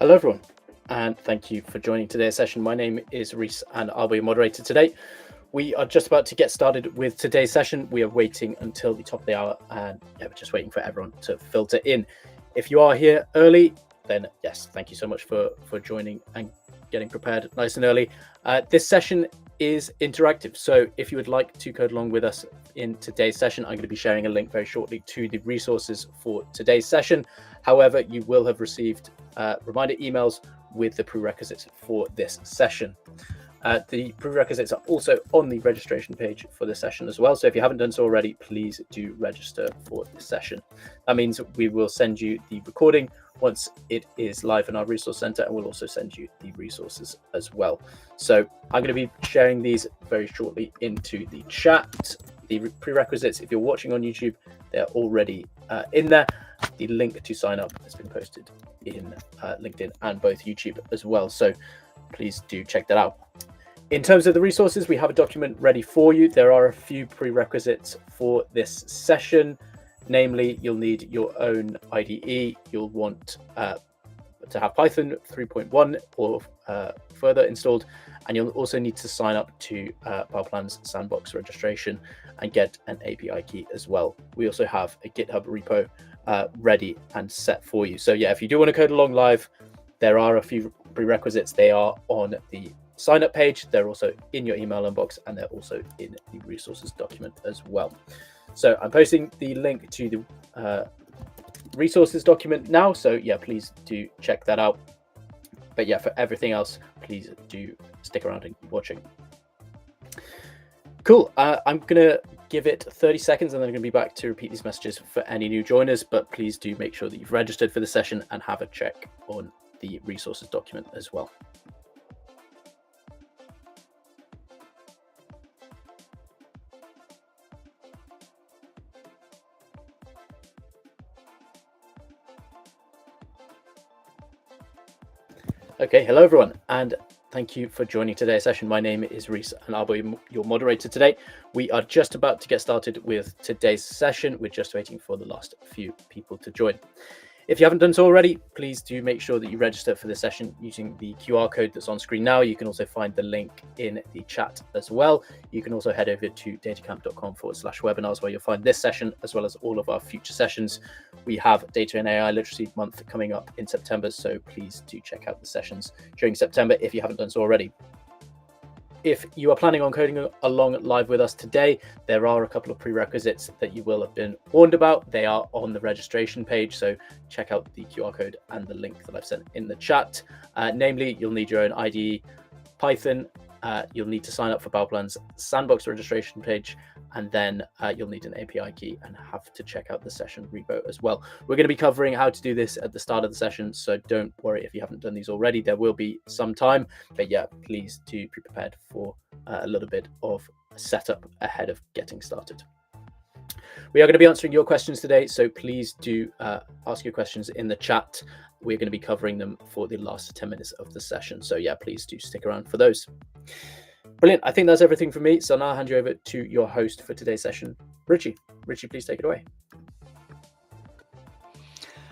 Hello, everyone, and thank you for joining today's session. My name is Reese, and I'll be your moderator today. We are just about to get started with today's session. We are waiting until the top of the hour, and we're just waiting for everyone to filter in. If you are here early, then yes, thank you so much for joining and getting prepared nice and early. This session is interactive, so if you would like to code along with us in today's session, I'm going to be sharing a link very shortly to the resources for today's session. However, you will have received reminder emails with the prerequisites for this session. The prerequisites are also on the registration page for the session as well. So if you haven't done so already, please do register for the session. That means we will send you the recording once it is live in our resource center, and we'll also send you the resources as well. So I'm going to be sharing these very shortly into the chat. The prerequisites, if you're watching on YouTube, they're already in there. The link to sign up has been posted in LinkedIn and both YouTube as well. So please do check that out. In terms of the resources, we have a document ready for you. There are a few prerequisites for this session. Namely, you'll need your own IDE. You'll want to have Python 3.1 or further installed. And you'll also need to sign up to Bauplan's sandbox registration and get an API key as well. We also have a GitHub repo ready and set for you. So yeah, if you do want to code along live, there are a few prerequisites. They are on the sign up page. They're also in your email inbox, and they're also in the resources document as well. So I'm posting the link to the resources document now. So yeah, please do check that out. But yeah, for everything else, please do stick around and keep watching. Cool. I'm going to give it 30 seconds and then I'm going to be back to repeat these messages for any new joiners. But please do make sure that you've registered for the session and have a check on the resources document as well. Okay, hello everyone, and thank you for joining today's session. My name is Reese, and I'll be your moderator today. We are just about to get started with today's session. We're just waiting for the last few people to join. If you haven't done so already, please do make sure that you register for the session using the QR code that's on screen now. You can also find the link in the chat as well. You can also head over to datacamp.com/webinars where you'll find this session as well as all of our future sessions. We have Data and AI Literacy Month coming up in September, so please do check out the sessions during September if you haven't done so already. If you are planning on coding along live with us today, there are a couple of prerequisites that you will have been warned about. They are on the registration page, so check out the QR code and the link that I've sent in the chat. Namely, you'll need your own IDE, Python, you'll need to sign up for Bauplan's sandbox registration page, and then you'll need an API key and have to check out the session repo as well. We're going to be covering how to do this at the start of the session, so don't worry if you haven't done these already. There will be some time, but yeah, please do be prepared for a little bit of setup ahead of getting started. We are going to be answering your questions today, so please do ask your questions in the chat. We're going to be covering them for the last 10 minutes of the session, so yeah, please do stick around for those. Brilliant. I think that's everything from me. So now I'll hand you over to your host for today's session, Richie. Richie, please take it away.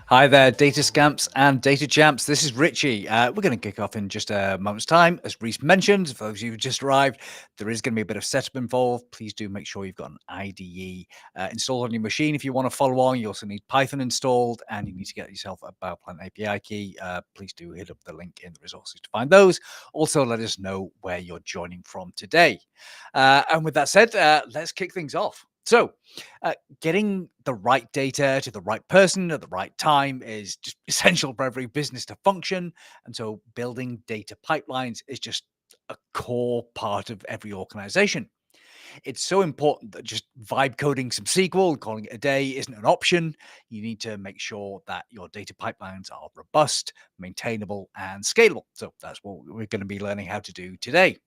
Hi there, data scamps and data champs. This is Richie. We're going to kick off in just a moment's time. As Reese mentioned, for those of you who just arrived, there is going to be a bit of setup involved. Please do make sure you've got an IDE installed on your machine if you want to follow along. You also need Python installed, and you need to get yourself a Bauplan API key. Please do hit up the link in the resources to find those. Also, let us know where you're joining from today. And with that said, let's kick things off. So getting the right data to the right person at the right time is just essential for every business to function. And so building data pipelines is just a core part of every organization. It's so important that just vibe coding some SQL, calling it a day isn't an option. You need to make sure that your data pipelines are robust, maintainable, and scalable. So that's what we're going to be learning how to do today.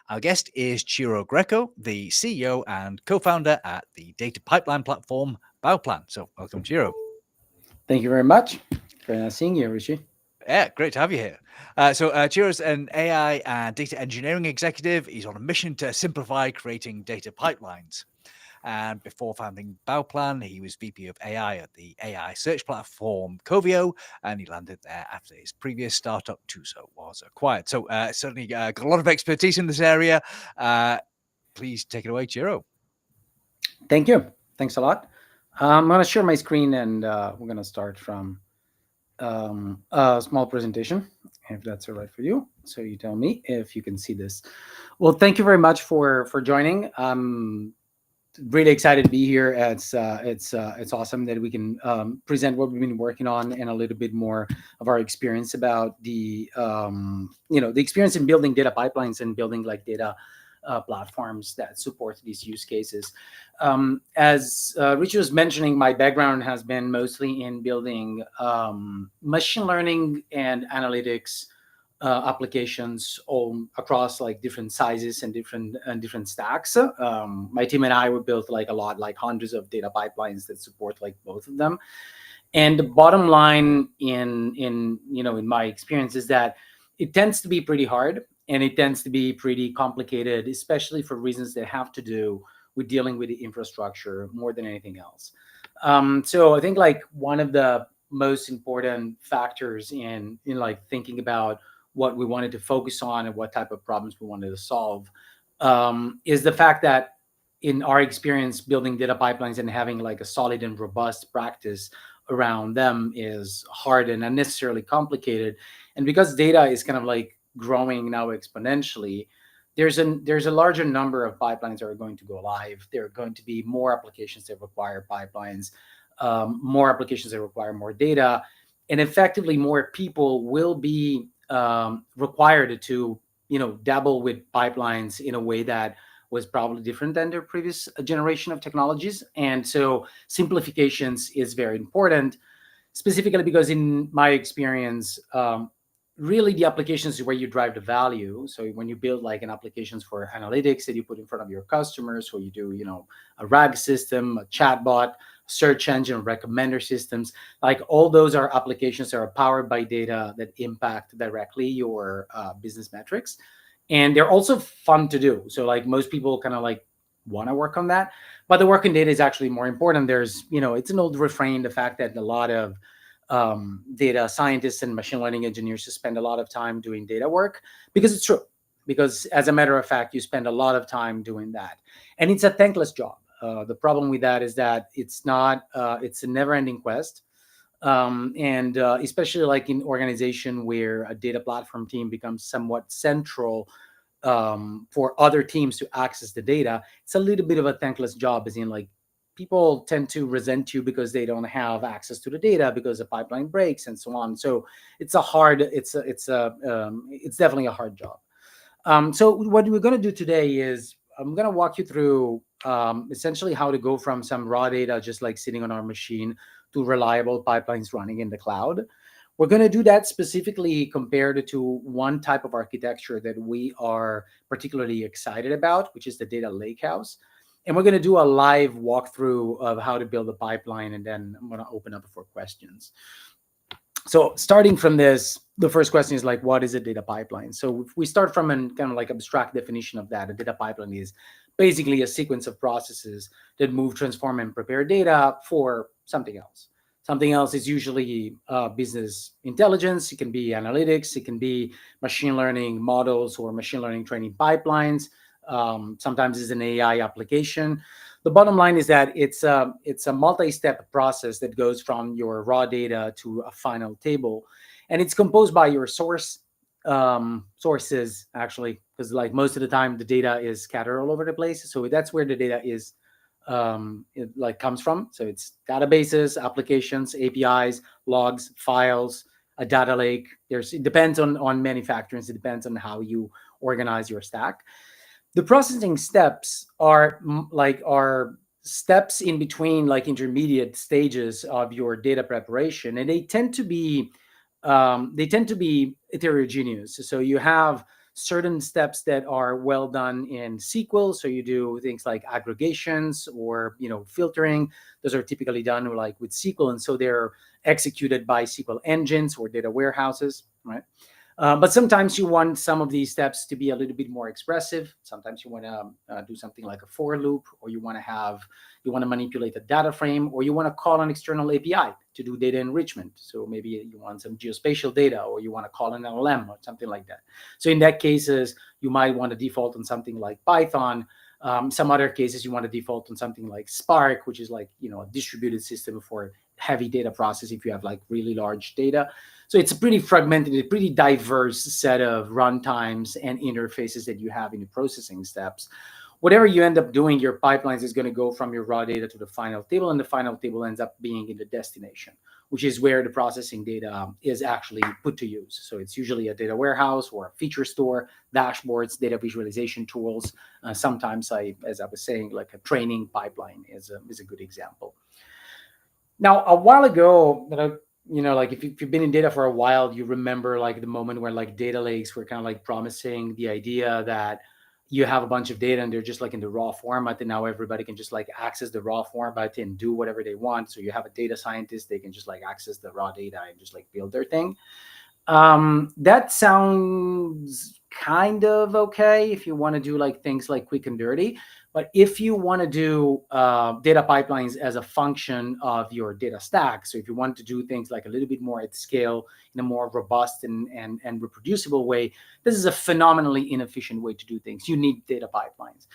Our guest is Ciro Greco, the CEO and co-founder at the data pipeline platform Bauplan. So welcome, Ciro. Thank you very much. Very nice seeing you, Richie. Yeah, great to have you here. Ciro's an AI and data engineering executive. He's on a mission to simplify creating data pipelines. And before founding Bauplan, he was VP of AI at the AI search platform Covio, and he landed there after his previous startup, Tuso, was acquired. So certainly got a lot of expertise in this area. Please take it away, Ciro. Thank you. Thanks a lot. I'm going to share my screen, and we're going to start from a small presentation, if that's all right for you. So you tell me if you can see this. Well, thank you very much for joining. I'm really excited to be here. It's awesome that we can present what we've been working on and a little bit more of our experience about the the experience in building data pipelines and building like data platforms that support these use cases. As Richie was mentioning, my background has been mostly in building machine learning and analytics applications all across like different sizes and different stacks. My team and I would build like hundreds of data pipelines that support like both of them. And the bottom line in my experience is that it tends to be pretty hard and it tends to be pretty complicated, especially for reasons that have to do with dealing with the infrastructure more than anything else. So I think like one of the most important factors in like thinking about what we wanted to focus on and what type of problems we wanted to solve is the fact that in our experience building data pipelines and having like a solid and robust practice around them is hard and unnecessarily complicated. And because data is kind of like growing now exponentially, there's a larger number of pipelines that are going to go live. There are going to be more applications that require pipelines, more applications that require more data, and effectively more people will be required to dabble with pipelines in a way that was probably different than their previous generation of technologies. And so simplifications is very important, specifically because in my experience, really the applications is where you drive the value. So when you build like an applications for analytics that you put in front of your customers, or you do a RAG system, a chatbot, search engine, recommender systems, like all those are applications that are powered by data that impact directly your business metrics. And they're also fun to do. So like most people kind of like want to work on that, but the work in data is actually more important. There's, it's an old refrain, the fact that a lot of data scientists and machine learning engineers spend a lot of time doing data work, because it's true. Because as a matter of fact, you spend a lot of time doing that. And it's a thankless job. The problem with that is that it's not, it's a never-ending quest. And especially like in organization where a data platform team becomes somewhat central for other teams to access the data, it's a little bit of a thankless job, as in like people tend to resent you because they don't have access to the data because the pipeline breaks and so on. So it's definitely a hard job. So what we're going to do today is I'm going to walk you through essentially how to go from some raw data just like sitting on our machine to reliable pipelines running in the cloud. We're going to do that specifically compared to one type of architecture that we are particularly excited about, which is the data lakehouse. And we're going to do a live walkthrough of how to build a pipeline, and then I'm going to open up for questions. So starting from this, the first question is like, what is a data pipeline? So if we start from an kind of like abstract definition of that, a data pipeline is basically a sequence of processes that move, transform, and prepare data for something else. Something else is usually business intelligence. It can be analytics. It can be machine learning models or machine learning training pipelines. Sometimes it's an AI application. The bottom line is that it's a multi-step process that goes from your raw data to a final table, and it's composed by your sources actually, because like most of the time the data is scattered all over the place. So that's where the data is it like comes from. So it's databases, applications, APIs, logs, files, a data lake. It depends on many factors. It depends on how you organize your stack. The processing steps are steps in between, like intermediate stages of your data preparation, and they tend to be heterogeneous. So you have certain steps that are well done in SQL. So you do things like aggregations or filtering. Those are typically done like with SQL, and so they're executed by SQL engines or data warehouses, right? But sometimes you want some of these steps to be a little bit more expressive. Sometimes you want to do something like a for loop, or you want to manipulate a data frame, or you want to call an external API to do data enrichment. So maybe you want some geospatial data, or you want to call an LLM or something like that. So in that cases, you might want to default on something like Python. Some other cases you want to default on something like Spark, which is like, a distributed system for heavy data process if you have like really large data. So it's a pretty fragmented, a pretty diverse set of runtimes and interfaces that you have in the processing steps. Whatever you end up doing, your pipelines is going to go from your raw data to the final table, and the final table ends up being in the destination, which is where the processing data is actually put to use. So it's usually a data warehouse or a feature store, dashboards, data visualization tools. Sometimes, as I was saying, like a training pipeline is a good example. Now, a while ago, like if you've been in data for a while, you remember like the moment where like data lakes were kind of like promising the idea that you have a bunch of data and they're just like in the raw format, and now everybody can just like access the raw format and do whatever they want. So you have a data scientist, they can just like access the raw data and just like build their thing. That sounds kind of okay if you want to do like things like quick and dirty. But if you want to do data pipelines as a function of your data stack, so if you want to do things like a little bit more at scale in a more robust and reproducible way, this is a phenomenally inefficient way to do things. You need data pipelines,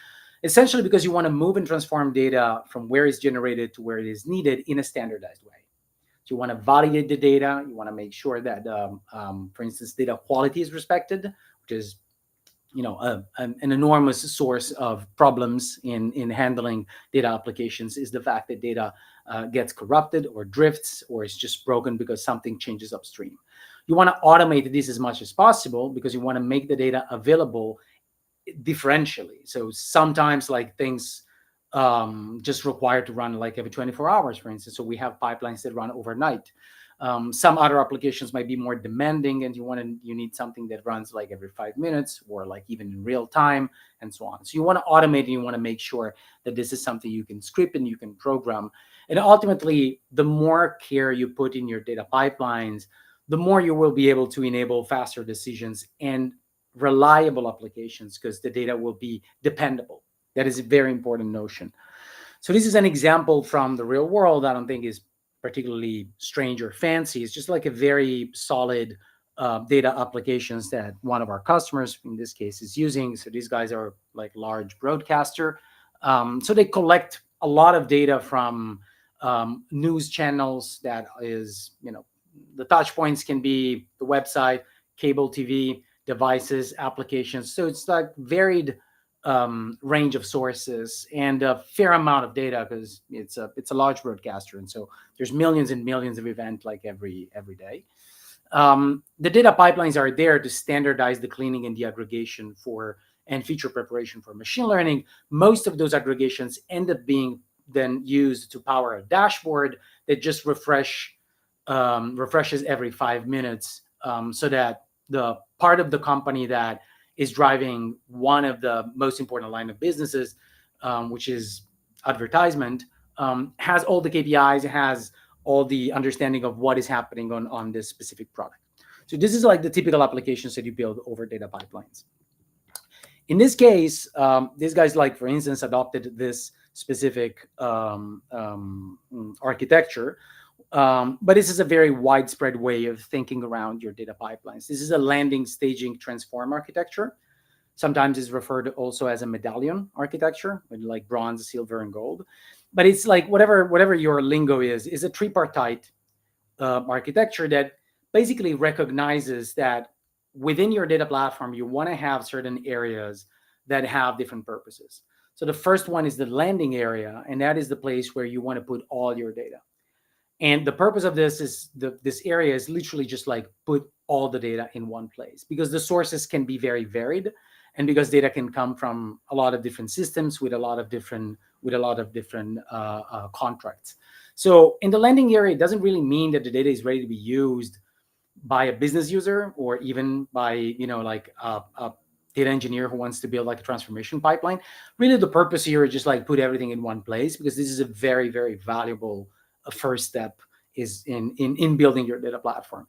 essentially because you want to move and transform data from where it's generated to where it is needed in a standardized way. So you want to validate the data. You want to make sure that, for instance, data quality is respected, which is an enormous source of problems in handling data applications, is the fact that data gets corrupted or drifts or is just broken because something changes upstream. You want to automate this as much as possible because you want to make the data available differentially. So sometimes like things just required to run like every 24 hours, for instance. So we have pipelines that run overnight. Some other applications might be more demanding, and you need something that runs like every 5 minutes or like even in real time and so on. So you want to automate and you want to make sure that this is something you can script and you can program. And ultimately, the more care you put in your data pipelines, the more you will be able to enable faster decisions and reliable applications because the data will be dependable. That is a very important notion. So this is an example from the real world. I don't think is particularly strange or fancy. It's just like a very solid data applications that one of our customers, in this case, is using. So these guys are like large broadcaster. So they collect a lot of data from news channels. That is, the touch points can be the website, cable TV, devices, applications. So it's like varied range of sources and a fair amount of data because it's a large broadcaster, and so there's millions and millions of events like every day. The data pipelines are there to standardize the cleaning and the aggregation and feature preparation for machine learning. Most of those aggregations end up being then used to power a dashboard that just refreshes every 5 minutes, so that the part of the company that is driving one of the most important line of businesses, which is advertisement, has all the KPIs, has all the understanding of what is happening on this specific product. So this is like the typical applications that you build over data pipelines. In this case, these guys, like for instance, adopted this specific architecture. But this is a very widespread way of thinking around your data pipelines. This is a landing, staging, transform architecture. Sometimes it's referred to also as a medallion architecture, with like bronze, silver, and gold. But it's like whatever your lingo is a tripartite architecture that basically recognizes that within your data platform, you want to have certain areas that have different purposes. So the first one is the landing area, and that is the place where you want to put all your data. And the purpose of this is this area is literally just like put all the data in one place, because the sources can be very varied, and because data can come from a lot of different systems with a lot of different contracts. So in the landing area, it doesn't really mean that the data is ready to be used by a business user or even by like a data engineer who wants to build like a transformation pipeline. Really, the purpose here is just like put everything in one place, because this is a very, very valuable first step is in building your data platform.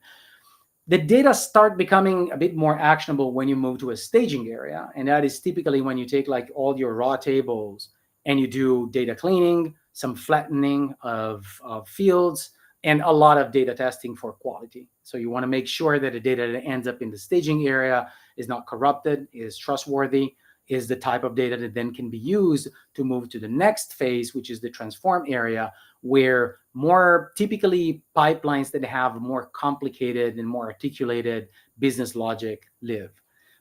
The data start becoming a bit more actionable when you move to a staging area. And that is typically when you take like all your raw tables and you do data cleaning, some flattening of fields, and a lot of data testing for quality. So you want to make sure that the data that ends up in the staging area is not corrupted, is trustworthy, is the type of data that then can be used to move to the next phase, which is the transform area, where more typically pipelines that have more complicated and more articulated business logic live.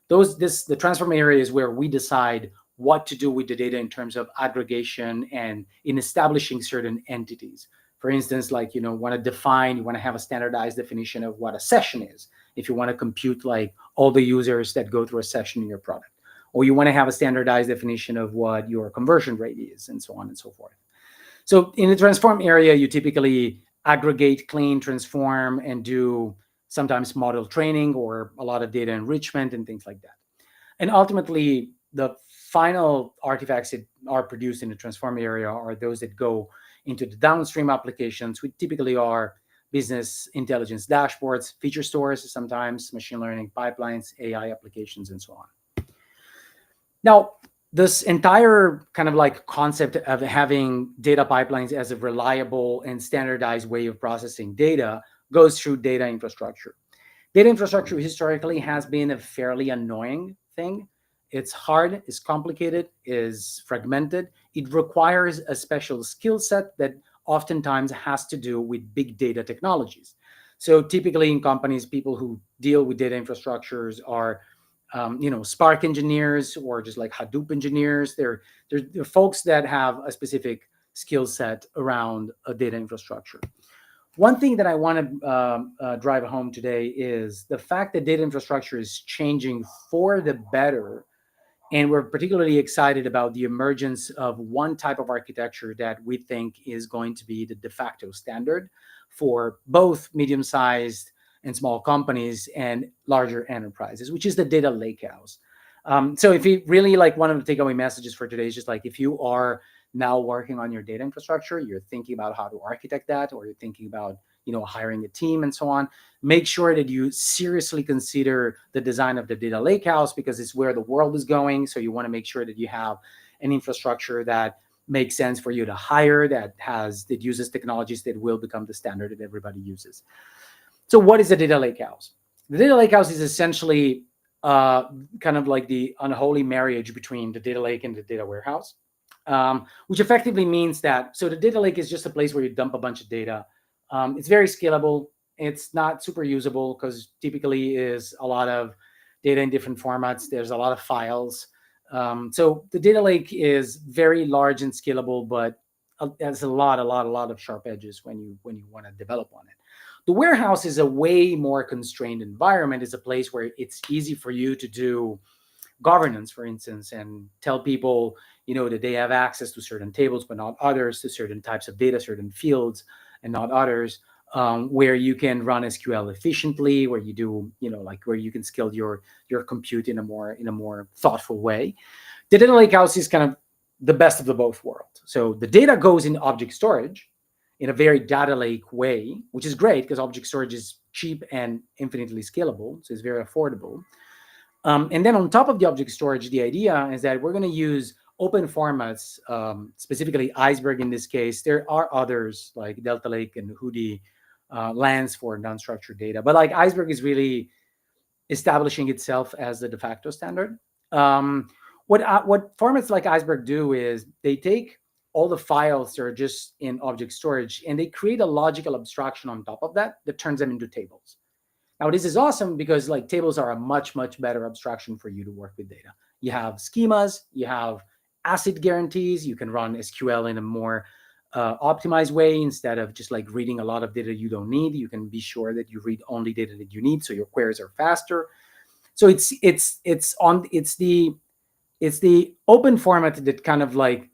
The transform area is where we decide what to do with the data in terms of aggregation and in establishing certain entities. For instance, like, you want to have a standardized definition of what a session is. If you want to compute like all the users that go through a session in your product, or you want to have a standardized definition of what your conversion rate is, and so on and so forth. So in the transform area, you typically aggregate, clean, transform, and do sometimes model training or a lot of data enrichment and things like that. And ultimately, the final artifacts that are produced in the transform area are those that go into the downstream applications, which typically are business intelligence dashboards, feature stores, sometimes machine learning pipelines, AI applications, and so on. Now, this entire kind of like concept of having data pipelines as a reliable and standardized way of processing data goes through data infrastructure. Data infrastructure historically has been a fairly annoying thing. It's hard, it's complicated, is fragmented. It requires a special skill set that oftentimes has to do with big data technologies. So typically in companies, people who deal with data infrastructures are Spark engineers or just like Hadoop engineers. They're folks that have a specific skill set around a data infrastructure. One thing that I want to drive home today is the fact that data infrastructure is changing for the better. And we're particularly excited about the emergence of one type of architecture that we think is going to be the de facto standard for both medium-sized and small companies and larger enterprises, which is the data lakehouse. So if you really like one of the takeaway messages for today is just like, if you are now working on your data infrastructure, you're thinking about how to architect that, or you're thinking about hiring a team and so on, make sure that you seriously consider the design of the data lakehouse, because it's where the world is going. So you want to make sure that you have an infrastructure that makes sense for you to hire, that uses technologies that will become the standard that everybody uses. So what is the data lakehouse? The data lakehouse is essentially kind of like the unholy marriage between the data lake and the data warehouse, which effectively means that, so the data lake is just a place where you dump a bunch of data. It's very scalable. It's not super usable because typically is a lot of data in different formats. There's a lot of files. So the data lake is very large and scalable, but there's a lot of sharp edges when you want to develop on it. The warehouse is a way more constrained environment. It's a place where it's easy for you to do governance, for instance, and tell people, that they have access to certain tables, but not others, to certain types of data, certain fields, and not others, where you can run SQL efficiently, where you do, where you can scale your compute in a more thoughtful way. The data lakehouse is kind of the best of the both worlds. So the data goes in object storage in a very data lake way, which is great because object storage is cheap and infinitely scalable, so it's very affordable. And then on top of the object storage, the idea is that we're going to use open formats, specifically Iceberg in this case. There are others like Delta Lake and Hudi lands for non-structured data, but like Iceberg is really establishing itself as the de facto standard. What formats like Iceberg do is they take all the files that are just in object storage and they create a logical abstraction on top of that turns them into tables. Now, this is awesome because like tables are a much, much better abstraction for you to work with data. You have schemas, you have ACID guarantees, you can run SQL in a more optimized way instead of just like reading a lot of data you don't need. You can be sure that you read only data that you need, so your queries are faster. So it's the open format that kind of like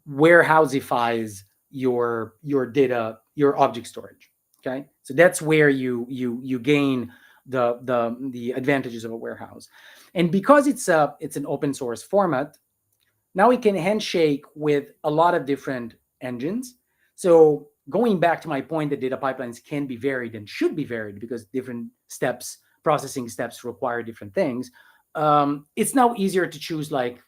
warehouseifies your data, your object storage. Okay, so that's where you gain the advantages of a warehouse, and because it's an open source format, now we can handshake with a lot of different engines. So going back to my point that data pipelines can be varied and should be varied because different steps, processing steps require different things. It's now easier to choose, like,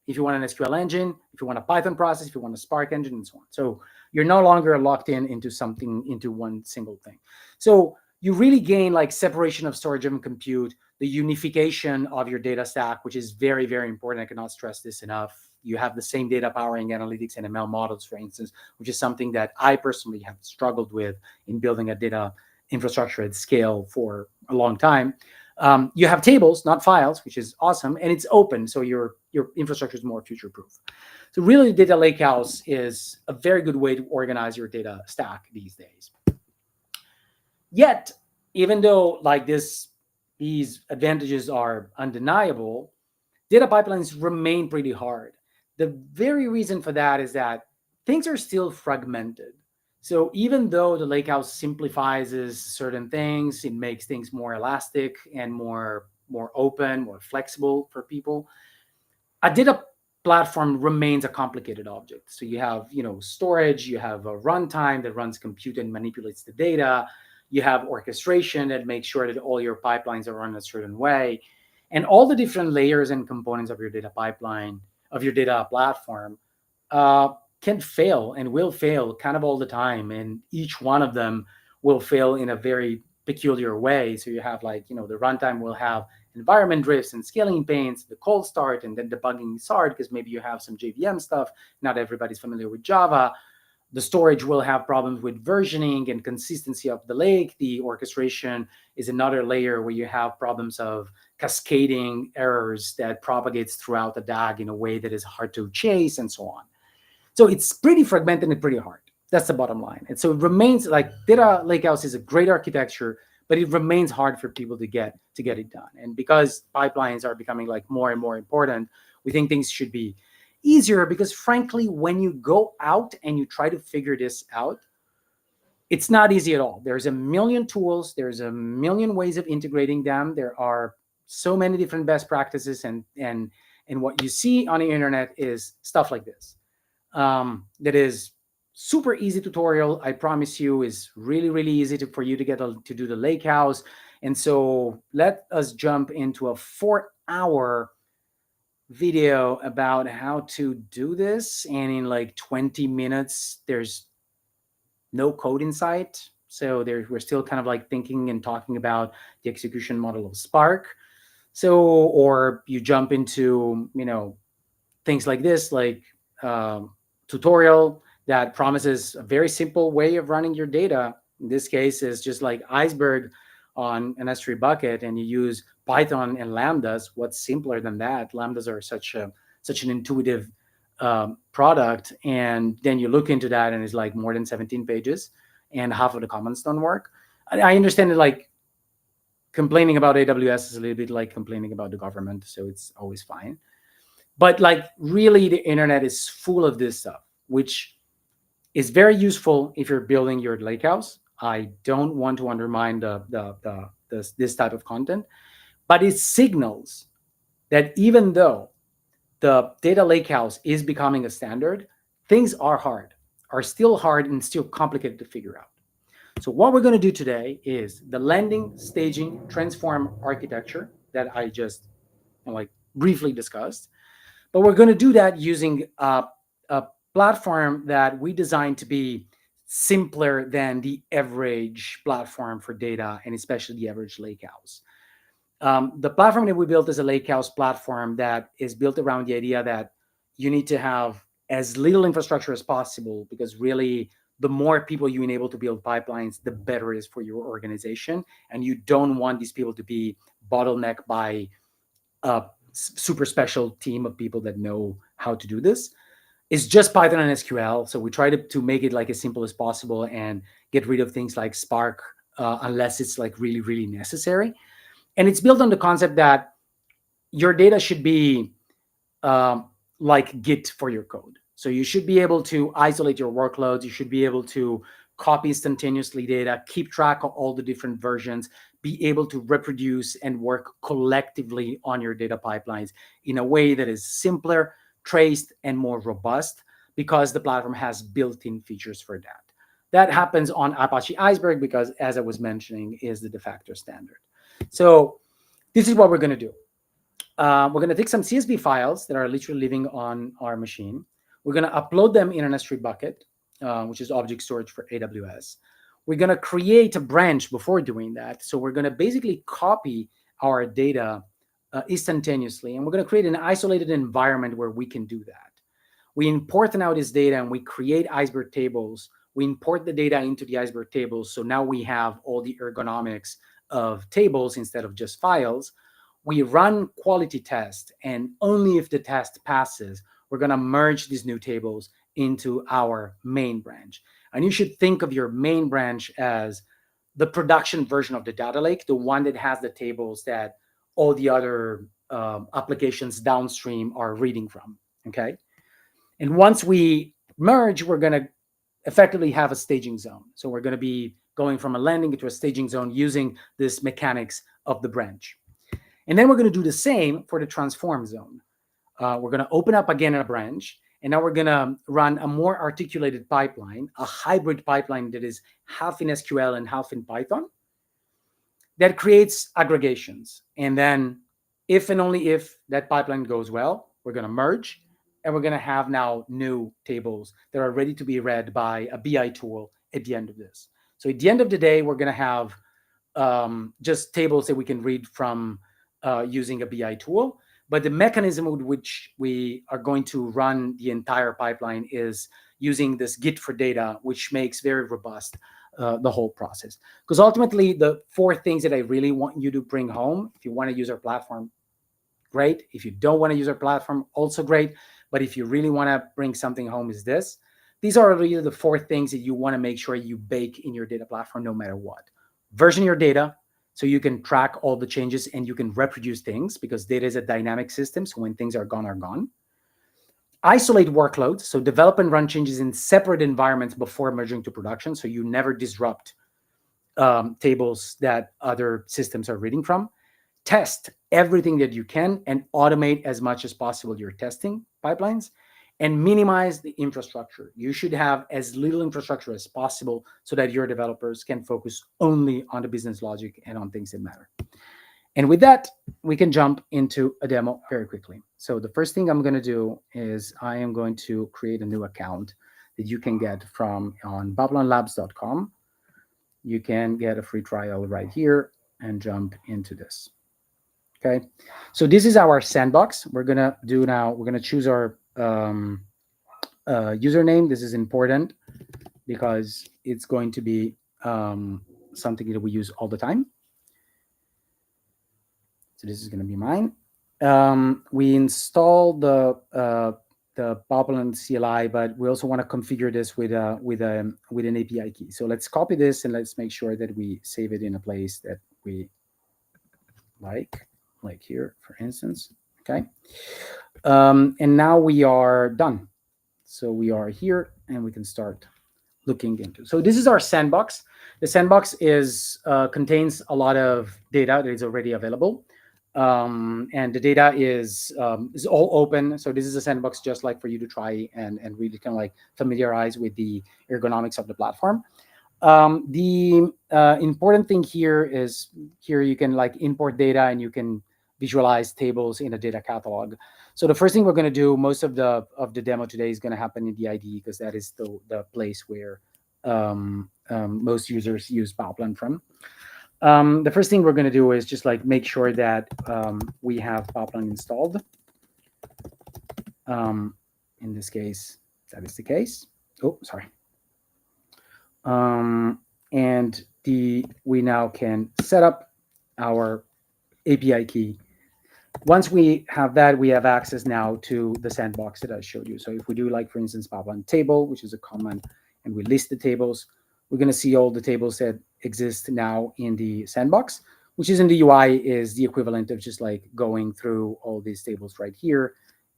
if you want an SQL engine, if you want a Python process, if you want a Spark engine, and so on. So you're no longer locked into one single thing. So you really gain like separation of storage and compute, the unification of your data stack, which is very, very important. I cannot stress this enough. You have the same data powering analytics and ML models, for instance, which is something that I personally have struggled with in building a data infrastructure at scale for a long time. You have tables, not files, which is awesome, and it's open, so your infrastructure is more future-proof. So really, data lakehouse is a very good way to organize your data stack these days. Yet, even though like these advantages are undeniable, data pipelines remain pretty hard. The very reason for that is that things are still fragmented. So even though the lakehouse simplifies certain things, it makes things more elastic and more open, more flexible for people, a data platform remains a complicated object. So you have, storage, you have a runtime that runs compute and manipulates the data, you have orchestration that makes sure that all your pipelines are run a certain way, and all the different layers and components of your data pipeline, of your data platform, can fail and will fail kind of all the time. And each one of them will fail in a very peculiar way. So you have like, the runtime will have environment drifts and scaling pains, the cold start, and then debugging is hard because maybe you have some JVM stuff. Not everybody's familiar with Java. The storage will have problems with versioning and consistency of the lake. The orchestration is another layer where you have problems of cascading errors that propagates throughout the DAG in a way that is hard to chase, and so on. So it's pretty fragmented and pretty hard. That's the bottom line. And so it remains like data lakehouse is a great architecture, but it remains hard for people to get it done. And because pipelines are becoming like more and more important, we think things should be easier, because frankly, when you go out and you try to figure this out, it's not easy at all. There's a million tools. There's a million ways of integrating them. There are so many different best practices, and what you see on the internet is stuff like this. That is super easy tutorial. I promise you, is really, really easy for you to get to do the lakehouse. And so let us jump into a 4-hour video about how to do this. And in like 20 minutes, there's no code in sight. So we're still kind of like thinking and talking about the execution model of Spark. So, or you jump into, things like this, like tutorial that promises a very simple way of running your data. In this case, is just like Iceberg on an S3 bucket, and you use Python and Lambdas. What's simpler than that? Lambdas are such an intuitive product, and then you look into that, and it's like more than 17 pages, and half of the comments don't work. I understand that like complaining about AWS is a little bit like complaining about the government, so it's always fine. But like really, the internet is full of this stuff, which is very useful if you're building your lakehouse. I don't want to undermine this type of content, but it signals that even though the data lakehouse is becoming a standard, things are still hard and still complicated to figure out. So what we're going to do today is the landing, staging, transform architecture that I just briefly discussed. But we're going to do that using a platform that we designed to be simpler than the average platform for data, and especially the average lakehouse. The platform that we built is a lakehouse platform that is built around the idea that you need to have as little infrastructure as possible, because really the more people you enable to build pipelines, the better it is for your organization. And you don't want these people to be bottlenecked by a super special team of people that know how to do this. It's just Python and SQL. So we try to make it like as simple as possible and get rid of things like Spark unless it's like really, really necessary. And it's built on the concept that your data should be like Git for your code. So you should be able to isolate your workloads. You should be able to copy instantaneously data, keep track of all the different versions, be able to reproduce and work collectively on your data pipelines in a way that is simpler, traced, and more robust, because the platform has built-in features for that. That happens on Apache Iceberg because, as I was mentioning, is the de facto standard. So this is what we're going to do. We're going to take some CSV files that are literally living on our machine. We're going to upload them in an S3 bucket, which is object storage for AWS. We're going to create a branch before doing that. So we're going to basically copy our data instantaneously, and we're going to create an isolated environment where we can do that. We import now this data and we create Iceberg tables. We import the data into the Iceberg tables. So now we have all the ergonomics of tables instead of just files. We run quality test, and only if the test passes, we're going to merge these new tables into our main branch. And you should think of your main branch as the production version of the data lake, the one that has the tables that all the other applications downstream are reading from, okay? And once we merge, we're going to effectively have a staging zone. So we're going to be going from a landing into a staging zone using this mechanics of the branch. And then we're going to do the same for the transform zone. We're going to open up again a branch, and now we're going to run a more articulated pipeline, a hybrid pipeline that is half in SQL and half in Python, that creates aggregations. And then if and only if that pipeline goes well, we're going to merge, and we're going to have now new tables that are ready to be read by a BI tool at the end of this. So at the end of the day, we're going to have just tables that we can read from using a BI tool. But the mechanism with which we are going to run the entire pipeline is using this Git for data, which makes very robust the whole process. Because ultimately, the 4 things that I really want you to bring home, if you want to use our platform, great. If you don't want to use our platform, also great. But if you really want to bring something home, is this. These are really the 4 things that you want to make sure you bake in your data platform no matter what. Version your data, so you can track all the changes and you can reproduce things, because data is a dynamic system. So when things are gone, are gone. Isolate workloads. So develop and run changes in separate environments before merging to production. So you never disrupt tables that other systems are reading from. Test everything that you can and automate as much as possible your testing pipelines, and minimize the infrastructure. You should have as little infrastructure as possible so that your developers can focus only on the business logic and on things that matter. And with that, we can jump into a demo very quickly. So the first thing I'm going to do is I am going to create a new account that you can get from on bauplanlabs.com. You can get a free trial right here and jump into this. Okay, so this is our sandbox. We're going to do now, we're going to choose our username. This is important because it's going to be something that we use all the time. So this is going to be mine. We install the Bauplan CLI, but we also want to configure this with an API key. So let's copy this and let's make sure that we save it in a place that we like here, for instance. Okay. And now we are done. So we are here and we can start looking into. So this is our sandbox. The sandbox is contains a lot of data that is already available. And the data is all open. So this is a sandbox just like for you to try and really kind of like familiarize with the ergonomics of the platform. The important thing here is here you can like import data and you can visualize tables in a data catalog. So the first thing we're going to do, most of the demo today is going to happen in the IDE, because that is the place where most users use Bauplan from. The first thing we're going to do is just like make sure that we have Bauplan installed. In this case, that is the case. Oh, sorry. And we now can set up our API key. Once we have that, we have access now to the sandbox that I showed you. So if we do, like, for instance, Bauplan table, which is a command, and we list the tables, we're going to see all the tables that exist now in the sandbox, which is in the UI is the equivalent of just like going through all these tables right here.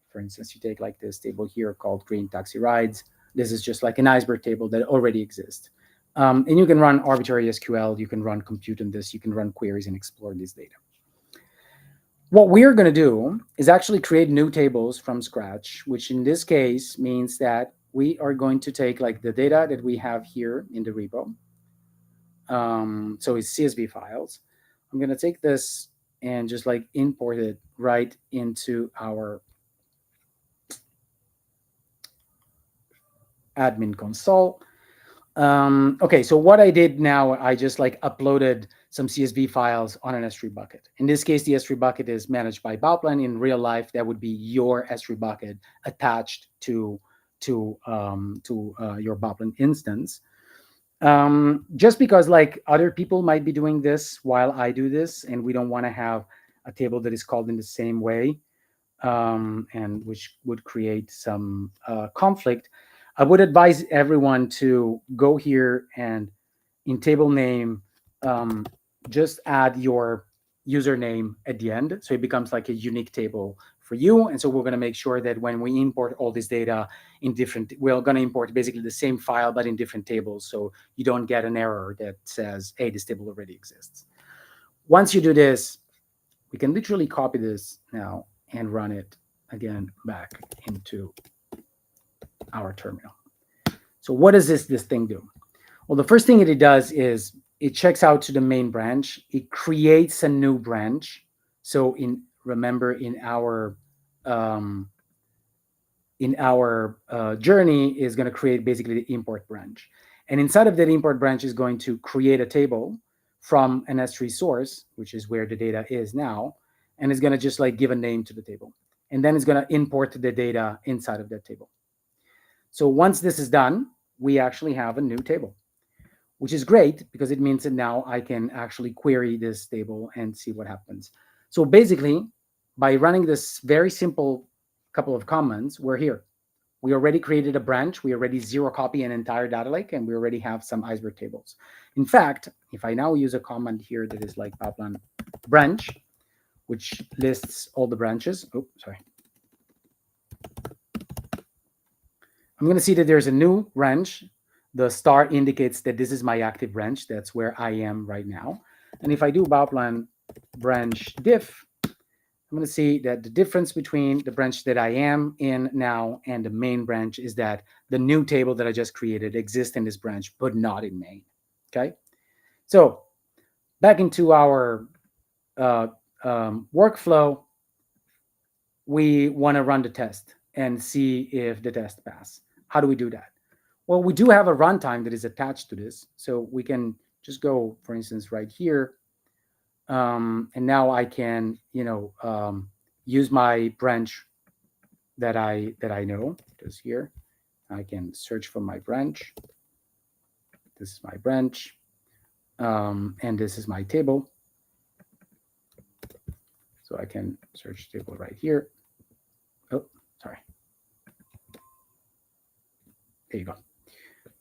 For instance, you take like this table here called green taxi rides. This is just like an Iceberg table that already exists. And you can run arbitrary SQL, you can run compute on this, you can run queries and explore this data. What we're going to do is actually create new tables from scratch, which in this case means that we are going to take like the data that we have here in the repo. So it's CSV files. I'm going to take this and just like import it right into our admin console. Okay, so what I did now, I just like uploaded some CSV files on an S3 bucket. In this case, the S3 bucket is managed by Bauplan. In real life, that would be your S3 bucket attached to your Bauplan instance. Just because like other people might be doing this while I do this, and we don't want to have a table that is called in the same way, and which would create some conflict, I would advise everyone to go here and in table name, just add your username at the end. So it becomes like a unique table for you. And so we're going to make sure that when we import all this data in different, we're going to import basically the same file, but in different tables. So you don't get an error that says, hey, this table already exists. Once you do this, we can literally copy this now and run it again back into our terminal. So what does this thing do? Well, the first thing that it does is it checks out to the main branch. It creates a new branch. So remember in our journey is going to create basically the import branch. And inside of that import branch is going to create a table from an S3 source, which is where the data is now. And it's going to just like give a name to the table. And then it's going to import the data inside of that table. So once this is done, we actually have a new table, which is great because it means that now I can actually query this table and see what happens. So basically, by running this very simple couple of commands, we're here. We already created a branch. We already zero copy an entire data lake, and we already have some iceberg tables. In fact, if I now use a command here that is like Bauplan branch, which lists all the branches. Oh, sorry. I'm going to see that there's a new branch. The star indicates that this is my active branch. That's where I am right now. And if I do Bauplan branch diff, I'm going to see that the difference between the branch that I am in now and the main branch is that the new table that I just created exists in this branch, but not in main. Okay. So back into our workflow, we want to run the test and see if the test passes. How do we do that? Well, we do have a runtime that is attached to this. So we can just go, for instance, right here. And now I can, use my branch that I know. Just here, I can search for my branch. This is my branch, and this is my table. So I can search table right here. Oh, sorry. There you go.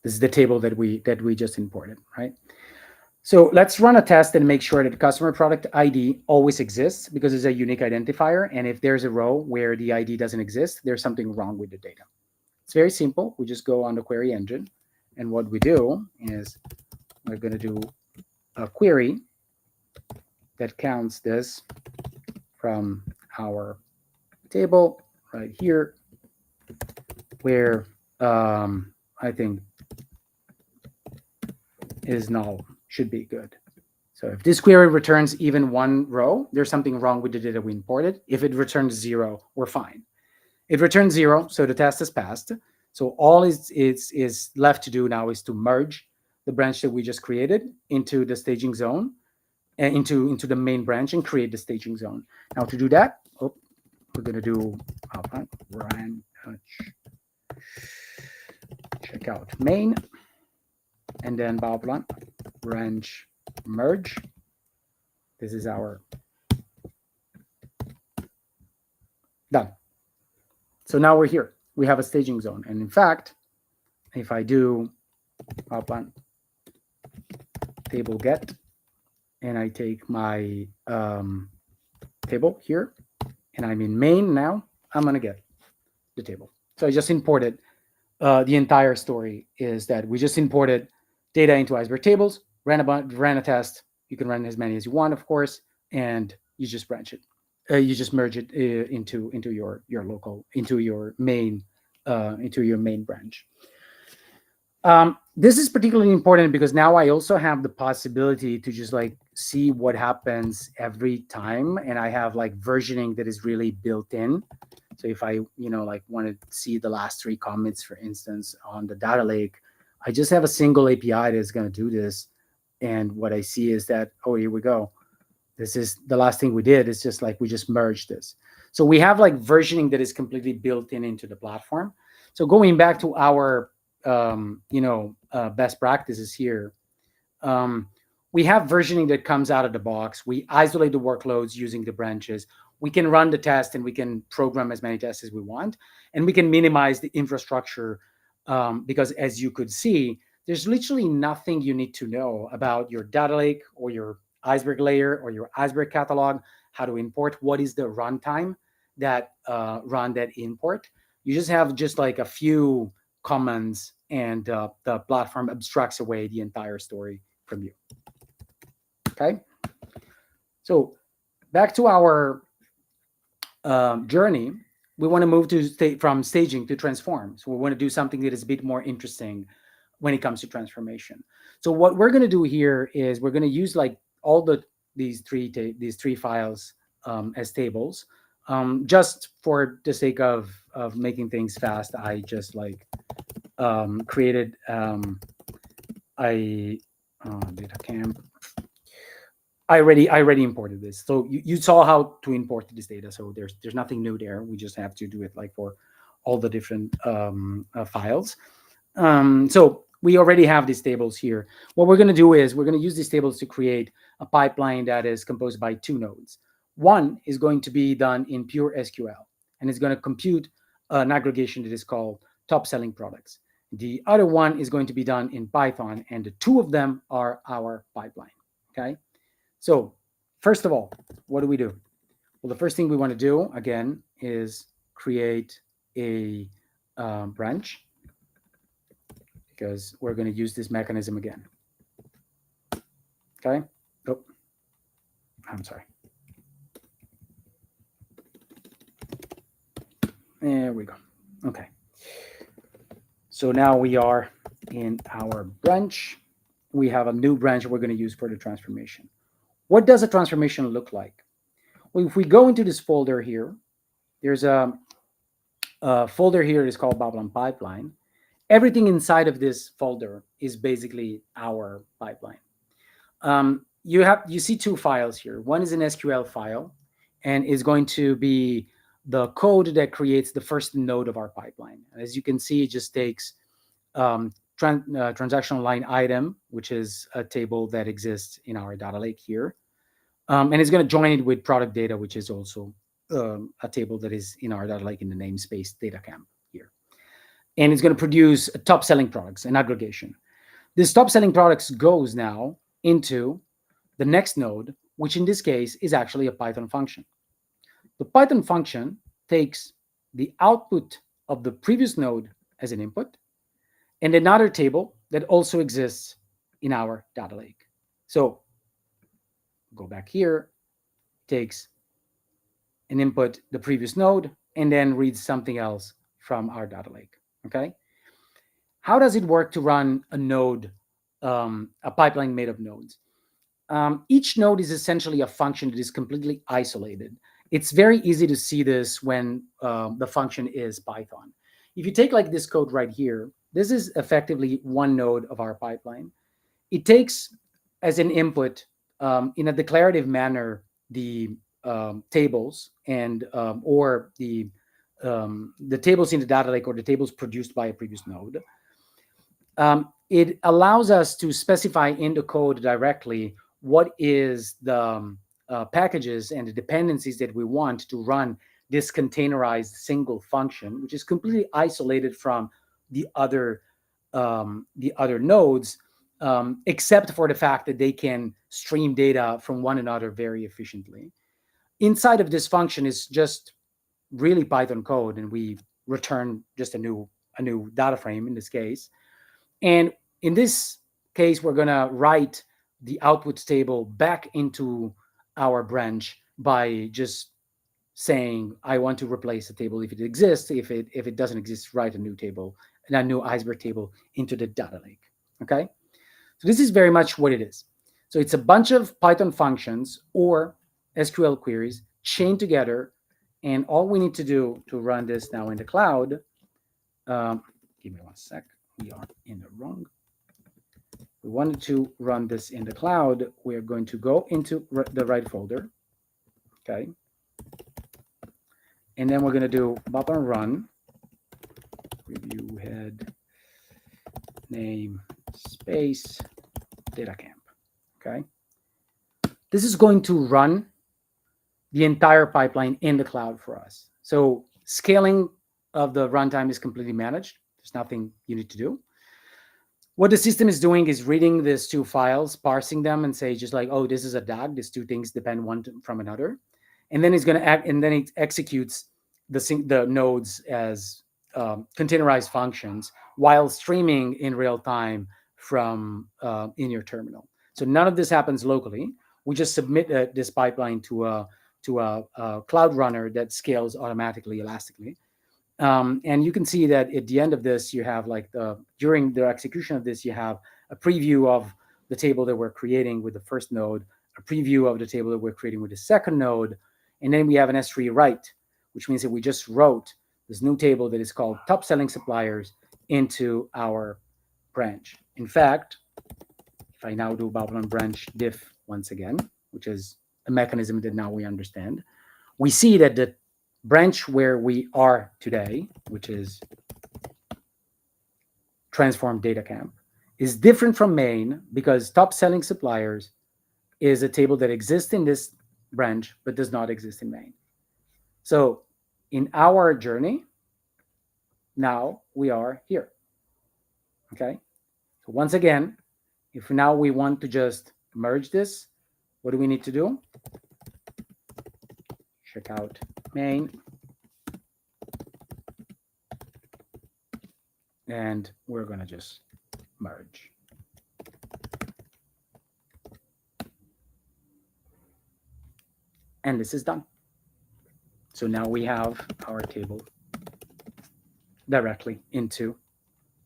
This is the table that we just imported, right? So let's run a test and make sure that the customer product ID always exists because it's a unique identifier. And if there's a row where the ID doesn't exist, there's something wrong with the data. It's very simple. We just go on the query engine. And what we do is we're going to do a query that counts this from our table right here, where I think is null, should be good. So if this query returns even one row, there's something wrong with the data we imported. If it returns 0, we're fine. It returns 0, so the test is passed. So all is left to do now is to merge the branch that we just created into the staging zone, and into the main branch, and create the staging zone. Now to do that, we're going to do run check out main, and then Bauplan branch merge. This is our done. So now we're here. We have a staging zone. And in fact, if I do Bauplan table get, and I take my table here, and I'm in main now, I'm going to get the table. So I just imported the entire story is that we just imported data into iceberg tables, ran a test. You can run as many as you want, of course, and you just branch it. You just merge it into your local, into your main your main branch. This is particularly important because now I also have the possibility to just like see what happens every time, and I have like versioning that is really built in. So if I, like want to see the last 3 commits, for instance, on the data lake, I just have a single API that is going to do this. And what I see is that, oh, here we go. This is the last thing we did. It's just like we just merged this. So we have like versioning that is completely built into the platform. So going back to our best practices here, we have versioning that comes out of the box. We isolate the workloads using the branches. We can run the test and we can program as many tests as we want, and we can minimize the infrastructure because, as you could see, there's literally nothing you need to know about your data lake or your Iceberg layer or your Iceberg catalog, how to import, what is the runtime that run that import. You just have like a few commands, and the platform abstracts away the entire story from you. Okay, so back to our journey. We want to move from staging to transform. So we want to do something that is a bit more interesting when it comes to transformation. So what we're going to do here is we're going to use like all these three files as tables. Just for the sake of making things fast, I just like created data camp. I already imported this. So you saw how to import this data. So there's nothing new there. We just have to do it like for all the different files. So we already have these tables here. What we're going to do is we're going to use these tables to create a pipeline that is composed by 2 nodes. One is going to be done in pure SQL, and it's going to compute an aggregation that is called top selling products. The other one is going to be done in Python, and the 2 of them are our pipeline. Okay. So first of all, what do? Well, the first thing we want to do, again, is create a branch, because we're going to use this mechanism again. Okay. Oh, I'm sorry. There we go. Okay. So now we are in our branch. We have a new branch we're going to use for the transformation. What does a transformation look like? Well, if we go into this folder here, there's a folder here that is called Bauplan pipeline. Everything inside of this folder is basically our pipeline. You see 2 files here. One is an SQL file, and is going to be the code that creates the first node of our pipeline. As you can see, it just takes transactional line item, which is a table that exists in our data lake here. And it's going to join it with product data, which is also a table that is in our data lake in the namespace data camp here. And it's going to produce top selling products, an aggregation. This top selling products goes now into the next node, which in this case is actually a Python function. The Python function takes the output of the previous node as an input, and another table that also exists in our data lake. So go back here, takes an input, the previous node, and then reads something else from our data lake. Okay. How does it work to run a node, a pipeline made of nodes? Each node is essentially a function that is completely isolated. It's very easy to see this when the function is Python. If you take like this code right here, this is effectively one node of our pipeline. It takes as an input in a declarative manner the tables and or the tables in the data lake or the tables produced by a previous node. It allows us to specify in the code directly what is the packages and the dependencies that we want to run this containerized single function, which is completely isolated from the other nodes, except for the fact that they can stream data from one another very efficiently. Inside of this function is just really Python code, and we return just a new data frame in this case. And in this case, we're going to write the output table back into our branch by just saying I want to replace a table if it exists. If it doesn't exist, write a new table and a new iceberg table into the data lake. Okay, so this is very much what it is. So it's a bunch of Python functions or SQL queries chained together, and all we need to do to run this now in the cloud. Give me one sec. We are in the wrong. We wanted to run this in the cloud. We're going to go into the right folder. Okay. And then we're going to do Bauplan run, review head, name, space, data camp. Okay. This is going to run the entire pipeline in the cloud for us. So scaling of the runtime is completely managed. There's nothing you need to do. What the system is doing is reading these two files, parsing them, and say just like, oh, this is a DAG. These two things depend one from another, and then it's going to act, and then it executes the nodes as containerized functions while streaming in real time from in your terminal. So none of this happens locally. We just submit this pipeline to a cloud runner that scales automatically, elastically. And you can see that at the end of this, you have like during the execution of this, you have a preview of the table that we're creating with the first node, a preview of the table that we're creating with the second node, and then we have an S3 write, which means that we just wrote this new table that is called top selling suppliers into our branch. In fact, if I now do Bauplan branch diff once again, which is a mechanism that now we understand, we see that the branch where we are today, which is transform data camp, is different from main because top selling suppliers is a table that exists in this branch but does not exist in main. So in our journey, now we are here. Okay. So once again, if now we want to just merge this, what do we need to do? Check out main. And we're going to just merge. And this is done. So now we have our table directly into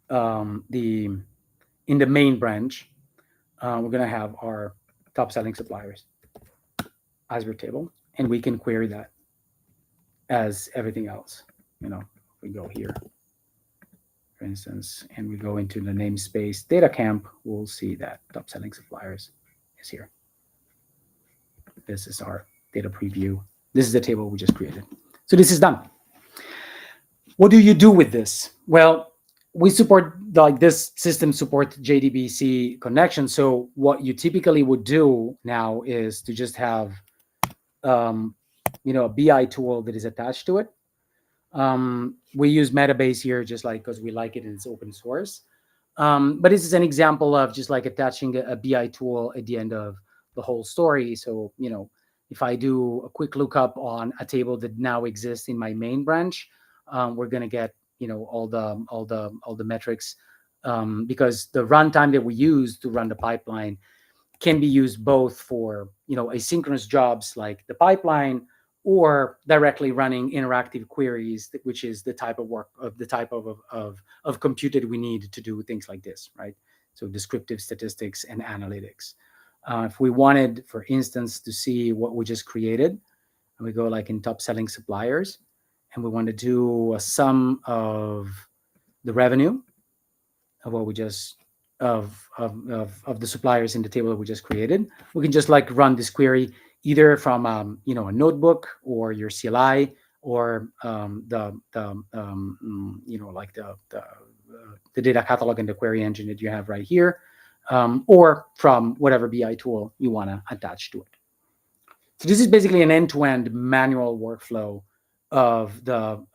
in the main branch. We're going to have our top selling suppliers iceberg table, and we can query that as everything else. You know, we go here, for instance, and we go into the namespace data camp, we'll see that top selling suppliers is here. This is our data preview. This is the table we just created. So this is done. What do you do with this? Well, we support, like this system supports JDBC connection. So what you typically would do now is to just have, a BI tool that is attached to it. We use Metabase here just like because we like it and it's open source. But this is an example of just like attaching a BI tool at the end of the whole story. So, if I do a quick lookup on a table that now exists in my main branch, we're going to get, all the metrics because the runtime that we use to run the pipeline can be used both for, asynchronous jobs like the pipeline, or directly running interactive queries, which is the type of work of the type of compute that we need to do things like this, right? So descriptive statistics and analytics. If we wanted, for instance, to see what we just created, and we go like in top selling suppliers, and we want to do a sum of the revenue of what we just of the suppliers in the table that we just created, we can just like run this query either from a notebook or your CLI or the data catalog and the query engine that you have right here, or from whatever BI tool you want to attach to it. So this is basically an end-to-end manual workflow of the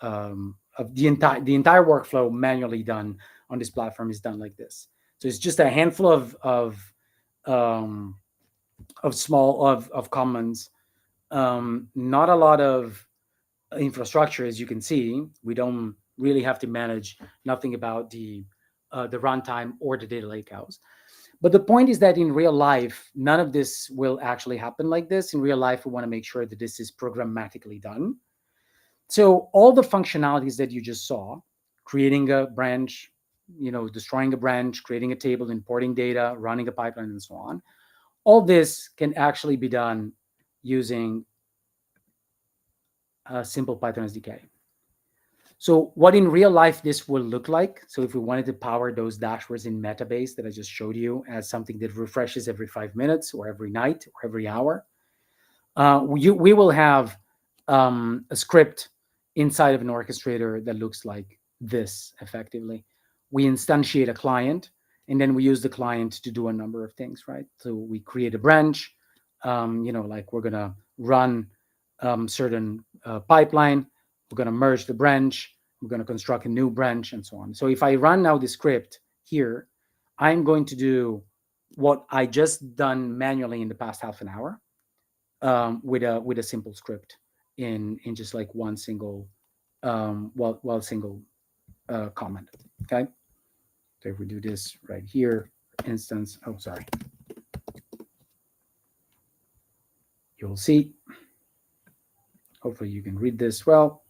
entire workflow manually done on this platform is done like this. So it's just a handful of commons, not a lot of infrastructure. As you can see, we don't really have to manage nothing about the runtime or the data lakehouse. But the point is that in real life, none of this will actually happen like this. In real life, we want to make sure that this is programmatically done. So all the functionalities that you just saw, creating a branch, destroying a branch, creating a table, importing data, running a pipeline, and so on, all this can actually be done using a simple Python SDK. So what in real life this will look like, so if we wanted to power those dashboards in Metabase that I just showed you as something that refreshes every 5 minutes or every night or every hour, we will have a script inside of an orchestrator that looks like this effectively. We instantiate a client, and then we use the client to do a number of things, right? So we create a branch, like we're going to run certain pipeline, we're going to merge the branch, we're going to construct a new branch, and so on. So if I run now the script here, I'm going to do what I just done manually in the past half an hour with a simple script in just like one single single comment. Okay. So if we do this right here, for instance, you'll see. Hopefully you can read this well.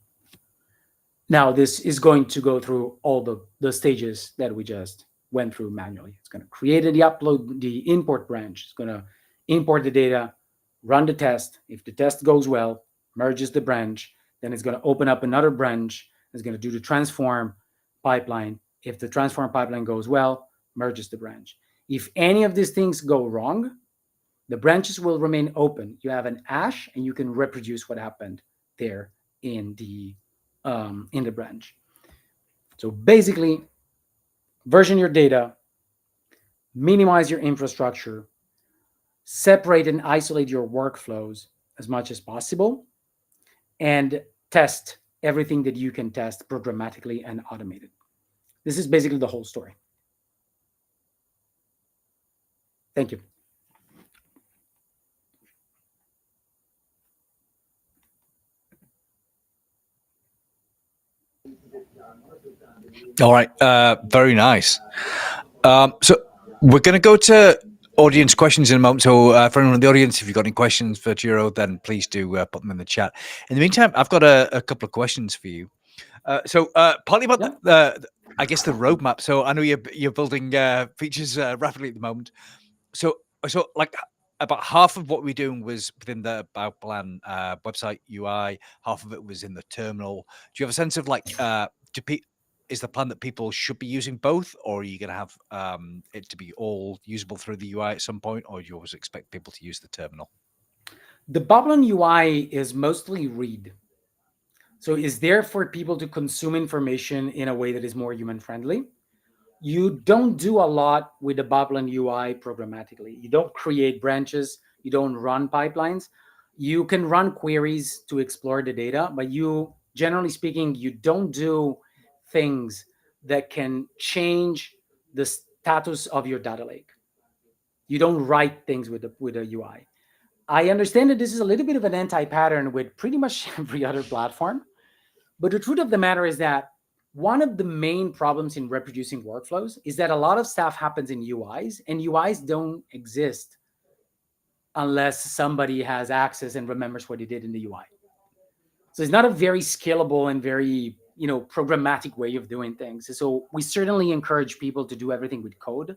Now this is going to go through all the stages that we just went through manually. It's going to create the import branch. It's going to import the data, run the test. If the test goes well, merges the branch, then it's going to open up another branch. It's going to do the transform pipeline. If the transform pipeline goes well, merges the branch. If any of these things go wrong, the branches will remain open. You have an hash, and you can reproduce what happened there in the branch. So basically, version your data, minimize your infrastructure, separate and isolate your workflows as much as possible, and test everything that you can test programmatically and automated. This is basically the whole story. Thank you. All right. Very nice. So we're going to go to audience questions in a moment. So for anyone in the audience, if you've got any questions for Ciro, then please do put them in the chat. In the meantime, I've got a couple of questions for you. So partly about I guess the roadmap. So I know you're building features rapidly at the moment. So like about half of what we're doing was within the Bauplan website UI. Half of it was in the terminal. Do you have a sense of like is the plan that people should be using both, or are you going to have it to be all usable through the UI at some point, or do you always expect people to use the terminal? The Bauplan UI is mostly read. So it's there for people to consume information in a way that is more human-friendly. You don't do a lot with the Bauplan UI programmatically. You don't create branches. You don't run pipelines. You can run queries to explore the data, but generally speaking, you don't do things that can change the status of your data lake. You don't write things with the UI. I understand that this is a little bit of an anti-pattern with pretty much every other platform, but the truth of the matter is that one of the main problems in reproducing workflows is that a lot of stuff happens in UIs, and UIs don't exist unless somebody has access and remembers what he did in the UI. So it's not a very scalable and very programmatic way of doing things. So we certainly encourage people to do everything with code.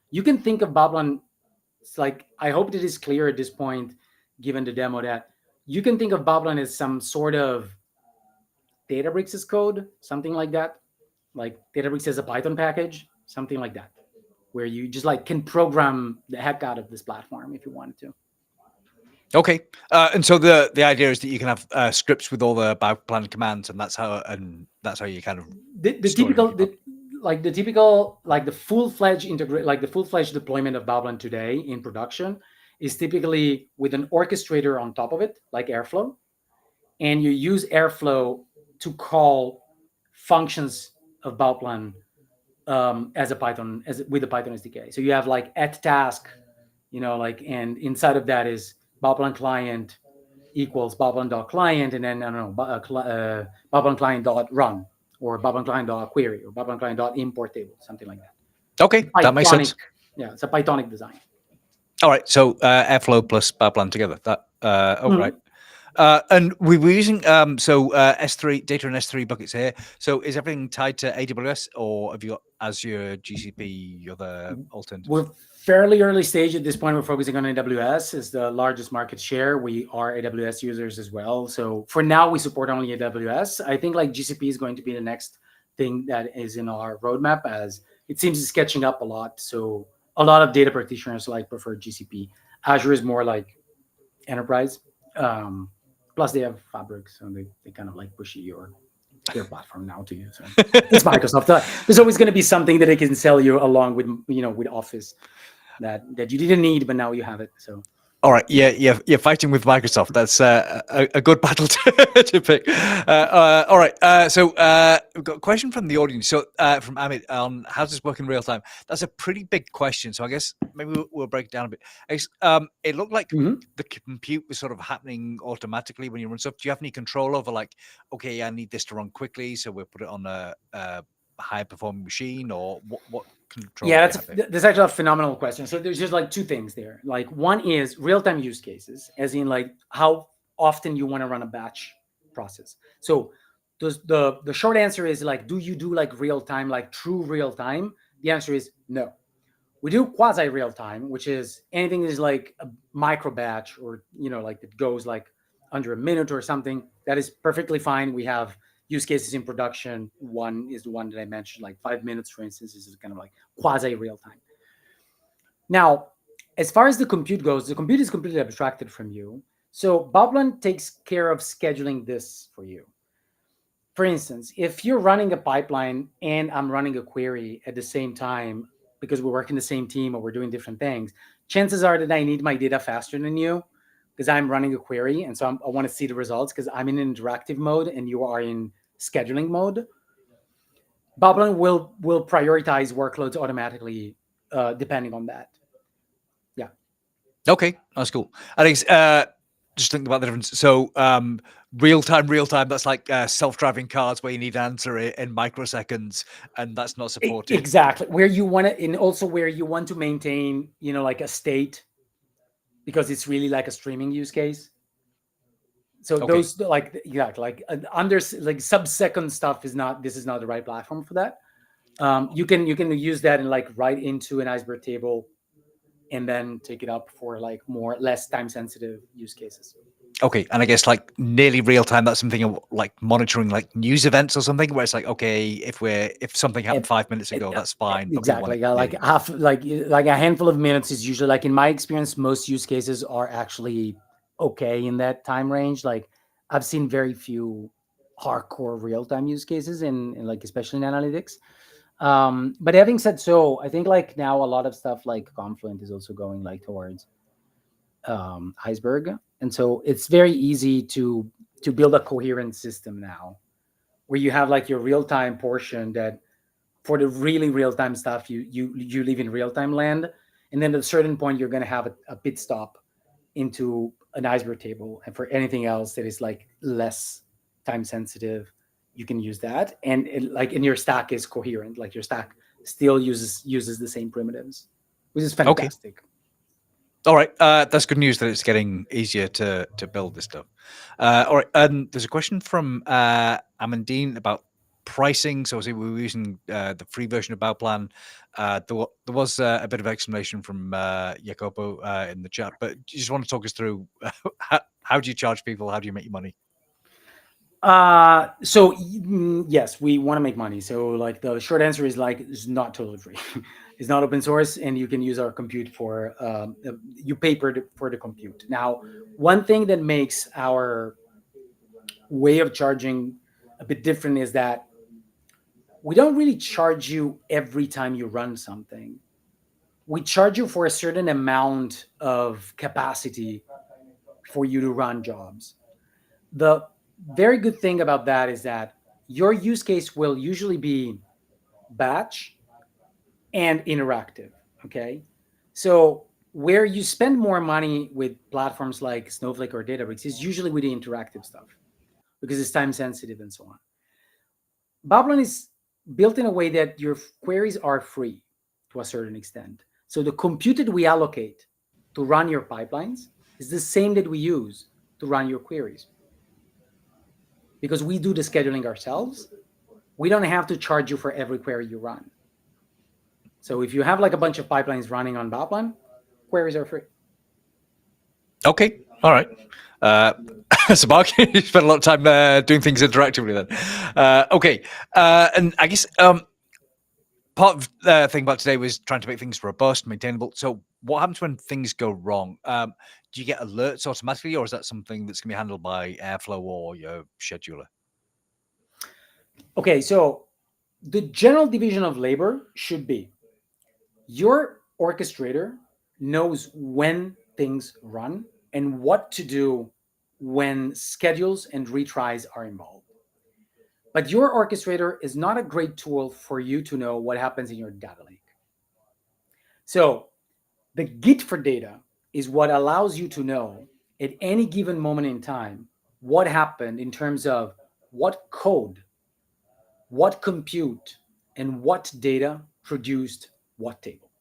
You can think of Bauplan, it's like, I hope that is clear at this point, given the demo, that you can think of Bauplan as some sort of Databricks as code, something like that. Like Databricks as a Python package, something like that, where you just like can program the heck out of this platform if you wanted to. Okay, and so the idea is that you can have scripts with all the Bauplan commands, and that's how you kind of the full-fledged deployment of Bauplan today in production is typically with an orchestrator on top of it, like Airflow, and you use Airflow to call functions of Bauplan with the Python SDK. So you have like @task, and inside of that is Bauplan client equals Bauplan.client, and then Bauplan client.run, or Bauplan client.query, or Bauplan client.import table, something like that. Okay, that makes sense. Yeah, it's a Pythonic design. All right, so Airflow plus Bauplan together. That right. And we were using S3 data and S3 buckets here. So is everything tied to AWS, or have you got Azure, GCP, other alternatives? We're fairly early stage at this point. We're focusing on AWS as the largest market share. We are AWS users as well. So for now, we support only AWS. I think like GCP is going to be the next thing that is in our roadmap, as it seems it's catching up a lot. So a lot of data practitioners like prefer GCP. Azure is more like enterprise. Plus they have Fabric, so they kind of like push their platform now to you. So it's Microsoft. There's always going to be something that they can sell you along with with Office that you didn't need, but now you have it. So. All right, you're fighting with Microsoft. That's a good battle to pick. All right, so we've got a question from the audience. So from Amit on how does this work in real time? That's a pretty big question. So I guess maybe we'll break it down a bit. It looked like the compute was sort of happening automatically when you run stuff. Do you have any control over like, okay, I need this to run quickly, so we'll put it on a high performing machine, or what control? Yeah, that's actually a phenomenal question. So there's just like two things there. Like one is real-time use cases, as in like how often you want to run a batch process. So the short answer is like, do you do like real-time, like true real-time? The answer is no. We do quasi real-time, which is anything is like a micro batch, or like it goes like under a minute or something. That is perfectly fine. We have use cases in production. One is the one that I mentioned, like 5 minutes, for instance, is kind of like quasi real time. Now, as far as the compute goes, the compute is completely abstracted from you. So Bauplan takes care of scheduling this for you. For instance, if you're running a pipeline and I'm running a query at the same time, because we work in the same team or we're doing different things, chances are that I need my data faster than you, because I'm running a query. And so I want to see the results because I'm in interactive mode and you are in scheduling mode. Bauplan will prioritize workloads automatically depending on that. Yeah. Okay, that's cool. I think just thinking about the difference. So real time, that's like self-driving cars where you need an answer in microseconds, and that's not supported. Exactly. Where you want to, and also where you want to maintain, like a state, because it's really like a streaming use case. So those like under like sub-second stuff is not the right platform for that. You can use that and like write into an iceberg table and then take it up for like less time sensitive use cases. Okay, and I guess like nearly real time, that's something like monitoring like news events or something, where it's like, okay, if something happened 5 minutes ago, that's fine. Exactly. Yeah, like a handful of minutes is usually, like in my experience, most use cases are actually okay in that time range. Like I've seen very few hardcore real time use cases in like especially in analytics. But having said so, I think like now a lot of stuff like Confluent is also going like towards iceberg, and so it's very easy to build a coherent system now where you have like your real-time portion that for the really real-time stuff you live in real-time land, and then at a certain point you're going to have a pit stop into an iceberg table, and for anything else that is like less time sensitive you can use that, and your stack is coherent, like your stack still uses the same primitives, which is fantastic. Okay. All right, that's good news that it's getting easier to build this stuff. All right, and there's a question from Amandine about pricing. So obviously we were using the free version of Bauplan. There was a bit of explanation from Jacopo in the chat, but you just want to talk us through how do you charge people? How do you make your money? So yes, we want to make money. So like the short answer is like it's not totally free. It's not open source, and you can use our compute for you pay for the compute. Now, one thing that makes our way of charging a bit different is that we don't really charge you every time you run something. We charge you for a certain amount of capacity for you to run jobs. The very good thing about that is that your use case will usually be batch and interactive. Okay. So where you spend more money with platforms like Snowflake or Databricks is usually with the interactive stuff because it's time sensitive and so on. Bauplan is built in a way that your queries are free to a certain extent. So the compute that we allocate to run your pipelines is the same that we use to run your queries. Because we do the scheduling ourselves, we don't have to charge you for every query you run. So if you have like a bunch of pipelines running on Bauplan, queries are free. Okay, all right. So Mark, you spent a lot of time doing things interactively then. Okay, and I guess part of the thing about today was trying to make things robust, maintainable. So what happens when things go wrong? Do you get alerts automatically, or is that something that's going to be handled by Airflow or your scheduler? Okay, so the general division of labor should be your orchestrator knows when things run and what to do when schedules and retries are involved. But your orchestrator is not a great tool for you to know what happens in your data lake. So the Git for data is what allows you to know at any given moment in time what happened in terms of what code, what compute, and what data produced what table.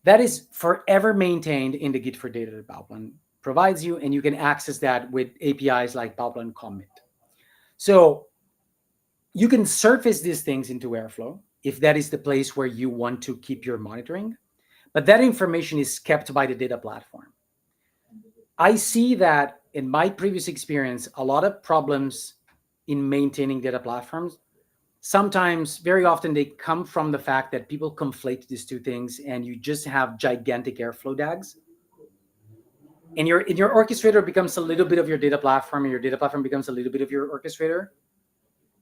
That is forever maintained in the Git for data that Bauplan provides you, and you can access that with APIs like Bauplan commit. So you can surface these things into Airflow if that is the place where you want to keep your monitoring, but that information is kept by the data platform. I see that in my previous experience, a lot of problems in maintaining data platforms, sometimes, very often, they come from the fact that people conflate these two things and you just have gigantic Airflow DAGs. And your orchestrator becomes a little bit of your data platform, and your data platform becomes a little bit of your orchestrator.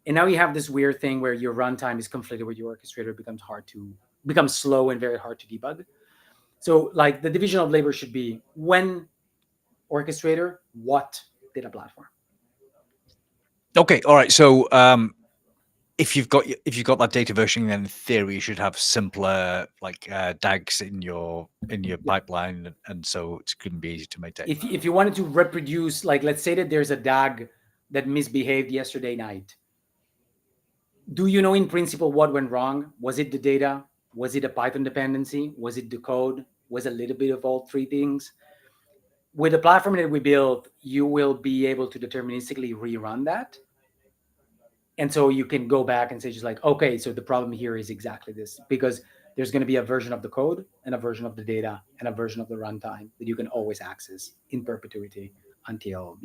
And now you have this weird thing where your runtime is conflated with your orchestrator. It becomes slow and very hard to debug. So like the division of labor should be when orchestrator, what data platform. Okay, all right. So if you've got that data versioning, then in theory you should have simpler like DAGs in your pipeline, and so it's going to be easy to maintain. If you wanted to reproduce, like let's say that there's a DAG that misbehaved yesterday night, do you know in principle what went wrong? Was it the data? Was it a Python dependency? Was it the code? Was a little bit of all three things? With the platform that we built, you will be able to deterministically rerun that. And so you can go back and say just like, okay, so the problem here is exactly this, because there's going to be a version of the code and a version of the data and a version of the runtime that you can always access in perpetuity until,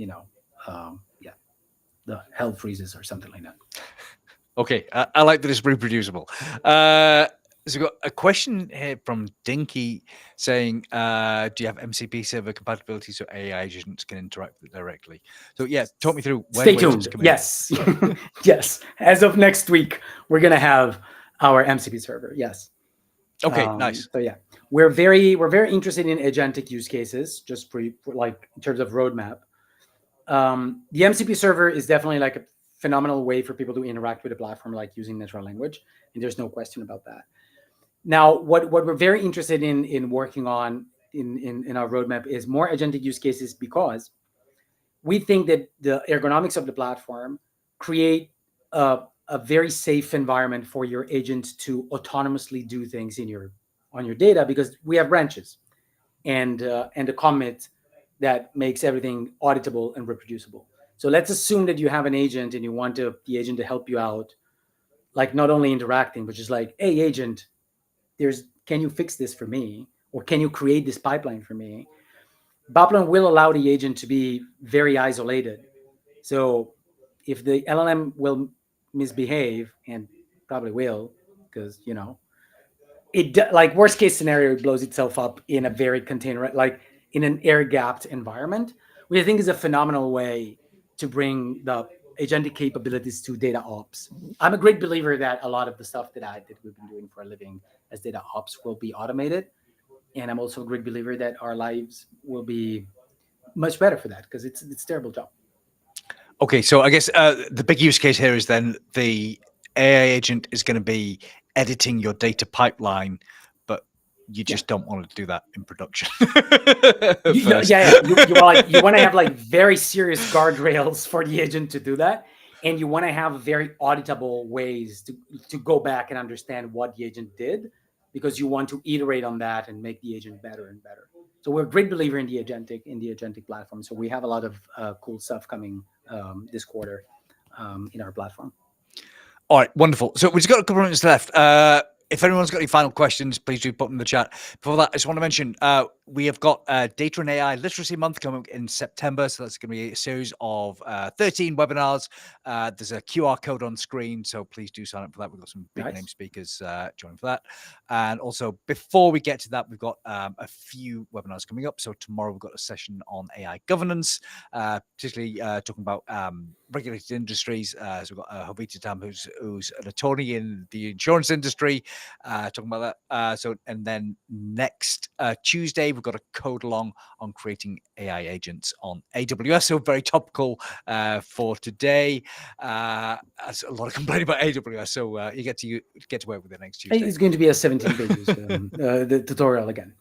the hell freezes or something like that. Okay, I like that it's reproducible. So we've got a question here from Dinky saying, do you have MCP server compatibility so AI agents can interact with it directly? So yeah, talk me through. Stay tuned. Yes. Yes. As of next week, we're going to have our MCP server. Yes. Okay, nice. So yeah, we're very interested in agentic use cases, just for like in terms of roadmap. The MCP server is definitely like a phenomenal way for people to interact with a platform, like using natural language, and there's no question about that. Now, what we're very interested in working on in our roadmap is more agentic use cases, because we think that the ergonomics of the platform create a very safe environment for your agent to autonomously do things on your data, because we have branches and a commit that makes everything auditable and reproducible. So let's assume that you have an agent and you want the agent to help you out, like not only interacting, but just like, hey, agent, can you fix this for me? Or can you create this pipeline for me? Bauplan will allow the agent to be very isolated. So if the LLM will misbehave, and probably will, because, like worst case scenario, it blows itself up in a very like in an air-gapped environment, which I think is a phenomenal way to bring the agentic capabilities to data ops. I'm a great believer that a lot of the stuff that we've been doing for a living as data ops will be automated. And I'm also a great believer that our lives will be much better for that, because it's a terrible job. Okay, so I guess the big use case here is then the AI agent is going to be editing your data pipeline, but you just don't want to do that in production. You want to have like very serious guardrails for the agent to do that, and you want to have very auditable ways to go back and understand what the agent did, because you want to iterate on that and make the agent better and better. So we're a great believer in the agentic platform. So we have a lot of cool stuff coming this quarter in our platform. All right, wonderful. So we've just got a couple of minutes left. If anyone's got any final questions, please do put them in the chat. Before that, I just want to mention we have got Data and AI Literacy Month coming in September. So that's going to be a series of 13 webinars. There's a QR code on screen, so please do sign up for that. We've got some big name speakers joining for that. And also, before we get to that, we've got a few webinars coming up. So tomorrow we've got a session on AI governance, particularly talking about regulated industries. So we've got Hovita Tam, who's an attorney in the insurance industry, talking about that. So, and then next Tuesday, we've got a code along on creating AI agents on AWS. So very topical for today. As a lot of complaining about AWS. So you get to work with it next Tuesday. It's going to be a 17 pages the tutorial again.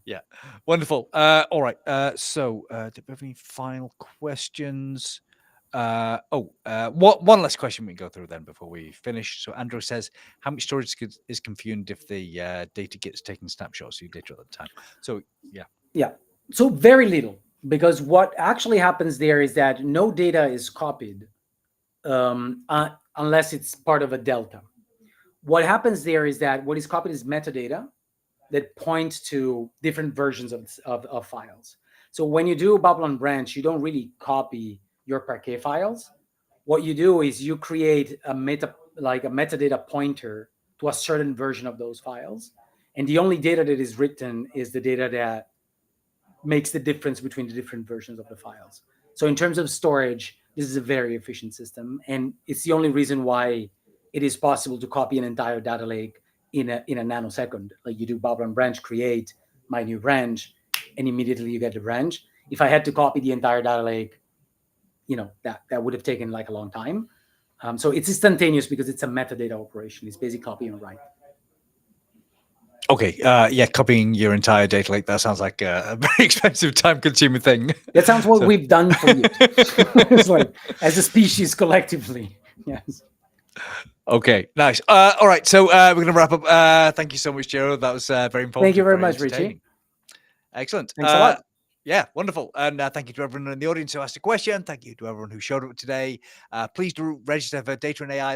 Yeah, wonderful. All right. So do we have any final questions? One last question we can go through then before we finish. So Andrew says, how much storage is consumed if the data gets taken snapshots of your data at the time? So yeah. So very little, because what actually happens there is that no data is copied unless it's part of a delta. What happens there is that what is copied is metadata that point to different versions of files. So when you do Bauplan branch, you don't really copy your parquet files. What you do is you create a metadata pointer to a certain version of those files. And the only data that is written is the data that makes the difference between the different versions of the files. So in terms of storage, this is a very efficient system. And it's the only reason why it is possible to copy an entire data lake in a nanosecond. Like you do Bauplan branch, create my new branch, and immediately you get the branch. If I had to copy the entire data lake, that would have taken like a long time. So it's instantaneous because it's a metadata operation. It's basically copy and write. Okay. Copying your entire data lake, that sounds like a very expensive, time-consuming thing. That sounds what we've done for years. It's like as a species collectively. Yes. Okay, nice. All right, so we're going to wrap up. Thank you so much, Ciro. That was very informative. Thank you very much, Richie. Excellent. Thanks a lot. Yeah, wonderful. And thank you to everyone in the audience who asked a question. Thank you to everyone who showed up today. Please do register for Data and AI